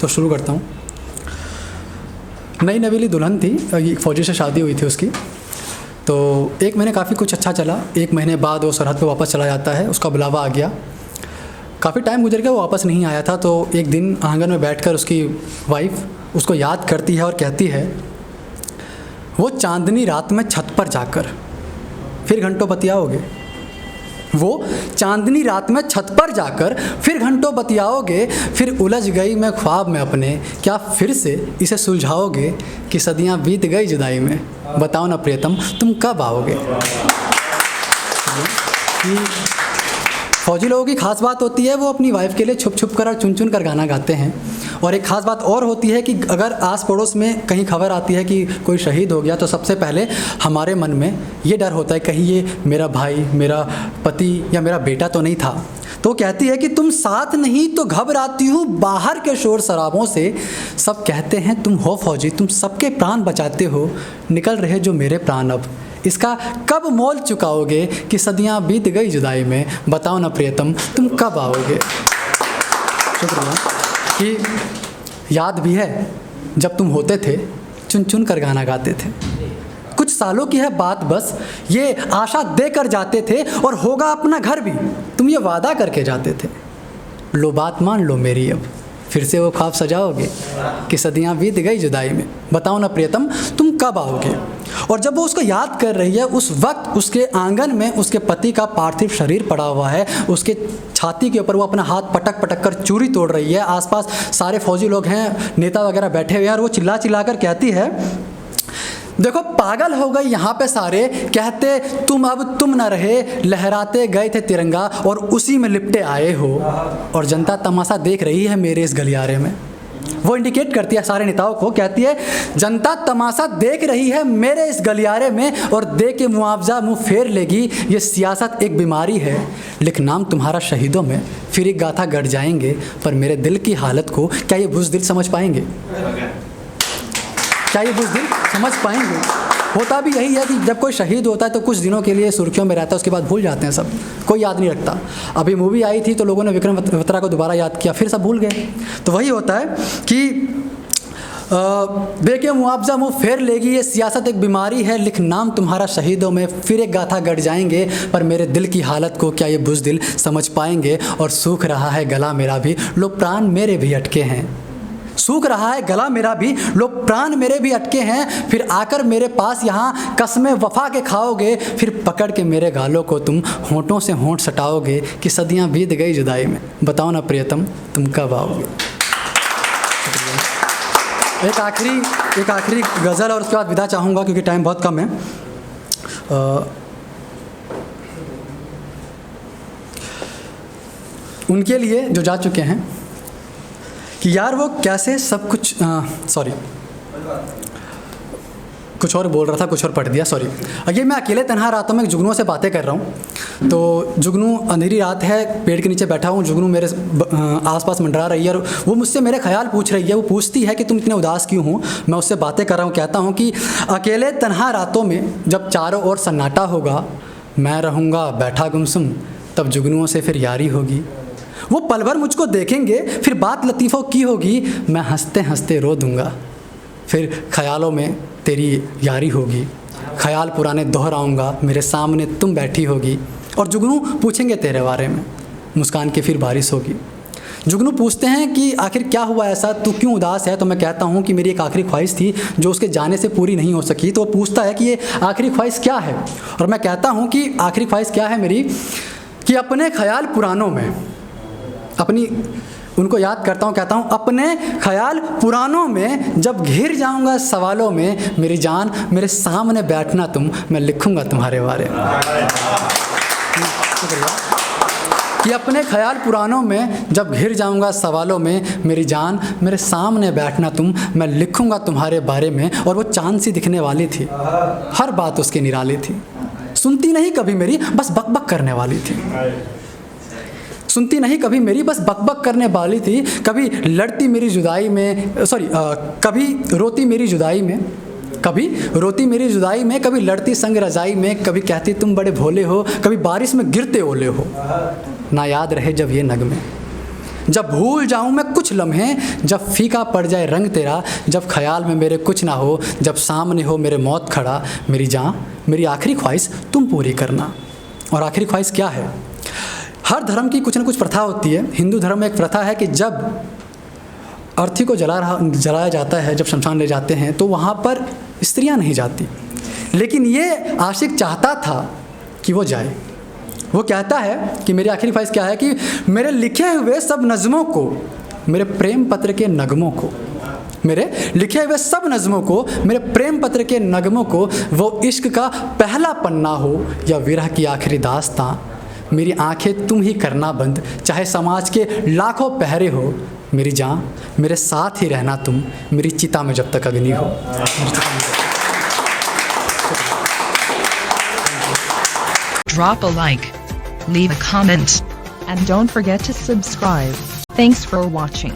तो शुरू करता हूँ। नई नवेली दुल्हन थी, ये फ़ौजी से शादी हुई थी उसकी। तो 1 महीने काफ़ी कुछ अच्छा चला। 1 महीने बाद वो सरहद पे वापस चला जाता है, उसका बुलावा आ गया। काफ़ी टाइम गुजर गया, वो वापस नहीं आया था। तो एक दिन आंगन में बैठकर उसकी वाइफ उसको याद करती है और कहती है, वो चांदनी रात में छत पर जाकर फिर घंटों बतियाओगे। वो चांदनी रात में छत पर जाकर फिर घंटों बतियाओगे। फिर उलझ गई मैं ख्वाब में अपने, क्या फिर से इसे सुलझाओगे। कि सदियां बीत गई जुदाई में, बताओ ना प्रियतम तुम कब आओगे। कि फ़ौजी लोगों की ख़ास बात होती है, वो अपनी वाइफ के लिए छुप छुप कर और चुन चुन कर गाना गाते हैं। और एक ख़ास बात और होती है कि अगर आस पड़ोस में कहीं खबर आती है कि कोई शहीद हो गया, तो सबसे पहले हमारे मन में ये डर होता है कहीं ये मेरा भाई, मेरा पति या मेरा बेटा तो नहीं था। तो कहती है कि तुम साथ नहीं तो घबराती हूँ बाहर के शोर शराबों से। सब कहते हैं तुम हो फ़ौजी, तुम सबके प्राण बचाते हो, निकल रहे जो मेरे प्राण अब। इसका कब मोल चुकाओगे। कि सदियां बीत गई जुदाई में, बताओ ना प्रियतम तुम कब आओगे। शुक्रिया। कि याद भी है जब तुम होते थे, चुन चुन कर गाना गाते थे। कुछ सालों की है बात बस, ये आशा देकर जाते थे, और होगा अपना घर भी तुम ये वादा करके जाते थे। लो बात मान लो मेरी अब, फिर से वो ख्वाब सजाओगे। कि सदियां बीत गई जुदाई में, बताओ ना प्रियतम तुम कब आओगे। और जब वो उसको याद कर रही है, उस वक्त उसके आंगन में उसके पति का पार्थिव शरीर पड़ा हुआ है। उसके छाती के ऊपर वो अपना हाथ पटक पटक कर चूरी तोड़ रही है। आसपास सारे फौजी लोग हैं, नेता वगैरह बैठे हुए हैं, और वो चिल्ला चिल्ला कर कहती है, देखो पागल हो गई यहाँ पे सारे, कहते तुम अब तुम न रहे, लहराते गए थे तिरंगा और उसी में लिपटे आए हो। और जनता तमाशा देख रही है मेरे इस गलियारे में। वो इंडिकेट करती है सारे नेताओं को, कहती है जनता तमाशा देख रही है मेरे इस गलियारे में, और दे के मुआवजा मुंह फेर लेगी। ये सियासत एक बीमारी है, लिख नाम तुम्हारा शहीदों में, फिर एक गाथा गढ़ जाएंगे। पर मेरे दिल की हालत को क्या ये बुज़दिल समझ पाएंगे। क्या ये बुज़दिल समझ पाएंगे। होता भी यही है कि जब कोई शहीद होता है तो कुछ दिनों के लिए सुर्खियों में रहता है, उसके बाद भूल जाते हैं सब, कोई याद नहीं रखता। अभी मूवी आई थी तो लोगों ने विक्रम बत्रा को दोबारा याद किया, फिर सब भूल गए। तो वही होता है कि दे के मुआवजा मुँह फेर लेगी, ये सियासत एक बीमारी है, लिख नाम तुम्हारा शहीदों में, फिर एक गाथा गढ़ जाएंगे। पर मेरे दिल की हालत को क्या ये बुज़दिल समझ पाएंगे। और सूख रहा है गला मेरा भी, लोग प्राण मेरे भी अटके हैं। सूख रहा है गला मेरा भी, लोग प्राण मेरे भी अटके हैं। फिर आकर मेरे पास यहाँ कसमें वफा के खाओगे। फिर पकड़ के मेरे गालों को तुम होंठों से होंठ सटाओगे। कि सदियां बीत गई जुदाई में, बताओ ना प्रियतम तुम कब आओगे। एक आखिरी गज़ल और उसके बाद विदा चाहूँगा क्योंकि टाइम बहुत कम है। उनके लिए जो जा चुके हैं कि यार वो कैसे सब कुछ कुछ और बोल रहा था, कुछ और पढ़ दिया, सॉरी। ये मैं अकेले तन्हा रातों में जुगनू से बातें कर रहा हूँ। तो जुगनू, अंधेरी रात है, पेड़ के नीचे बैठा हूँ, जुगनू मेरे आसपास मंडरा रही है और वो मुझसे मेरे ख्याल पूछ रही है। वो पूछती है कि तुम इतने उदास क्यों हो। मैं उससे बातें कर रहा हूँ, कहता हूँ कि अकेले तन्हा रातों में जब चारों ओर सन्नाटा होगा, मैं रहूँगा बैठा गुमसुम, तब जुगनुओं से फिर यारी होगी। वो पल भर मुझको देखेंगे, फिर बात लतीफ़ों की होगी, मैं हंसते हंसते रो दूँगा, फिर ख्यालों में तेरी यारी होगी। ख्याल पुराने दोहराऊँगा, मेरे सामने तुम बैठी होगी, और जुगनू पूछेंगे तेरे बारे में, मुस्कान की फिर बारिश होगी। जुगनू पूछते हैं कि आखिर क्या हुआ ऐसा, तू क्यों उदास है। तो मैं कहता हूँ कि मेरी एक आखिरी ख्वाहिश थी जो उसके जाने से पूरी नहीं हो सकी। तो वो पूछता है कि ये आखिरी ख्वाहिश क्या है, और मैं कहता हूँ कि आखिरी ख्वाहिश क्या है मेरी, कि अपने ख्याल पुरानों में, उनको याद करता हूँ, कहता हूँ अपने ख्याल पुरानों में जब घिर जाऊँगा सवालों में, मेरी जान मेरे सामने बैठना तुम, मैं लिखूँगा तुम्हारे बारे में। कि अपने ख्याल पुरानों में जब घिर जाऊँगा सवालों में, मेरी जान मेरे सामने बैठना तुम, मैं लिखूँगा तुम्हारे बारे में। और वो चांद सी दिखने वाली थी, हर बात उसकी निराली थी, सुनती नहीं कभी मेरी, बस बकबक करने वाली थी। सुनती नहीं कभी मेरी, बस बकबक करने वाली थी। कभी लड़ती मेरी जुदाई में, कभी रोती मेरी जुदाई में, कभी लड़ती संग रजाई में, कभी कहती तुम बड़े भोले हो, कभी बारिश में गिरते ओले हो। ना याद रहे जब ये नगमे, जब भूल जाऊं मैं कुछ लम्हे, जब फीका पड़ जाए रंग तेरा, जब ख्याल में मेरे कुछ ना हो, जब सामने हो मेरे मौत खड़ा, मेरी जान मेरी आखिरी ख्वाहिश तुम पूरी करना। और आखिरी ख्वाहिश क्या है? हर धर्म की कुछ ना कुछ प्रथा होती है। हिंदू धर्म में एक प्रथा है कि जब अर्थी को जलाया जाता है, जब शमशान ले जाते हैं, तो वहाँ पर स्त्रियाँ नहीं जाती। लेकिन ये आशिक चाहता था कि वो जाए। वो कहता है कि मेरी आखिरी ख्वाहिश क्या है कि मेरे लिखे हुए सब नज़मों को, मेरे प्रेम पत्र के नगमों को, मेरे लिखे हुए सब नज़मों को, मेरे प्रेम पत्र के नगमों को, वो इश्क का पहला पन्ना हो या विरह की आखिरी दास्तां, मेरी आंखें तुम ही करना बंद, चाहे समाज के लाखों पहरे हो, मेरी जान मेरे साथ ही रहना तुम, मेरी चिता में जब तक अग्नि हो। Drop a like, leave a comment, and don't forget to subscribe. Thanks for watching.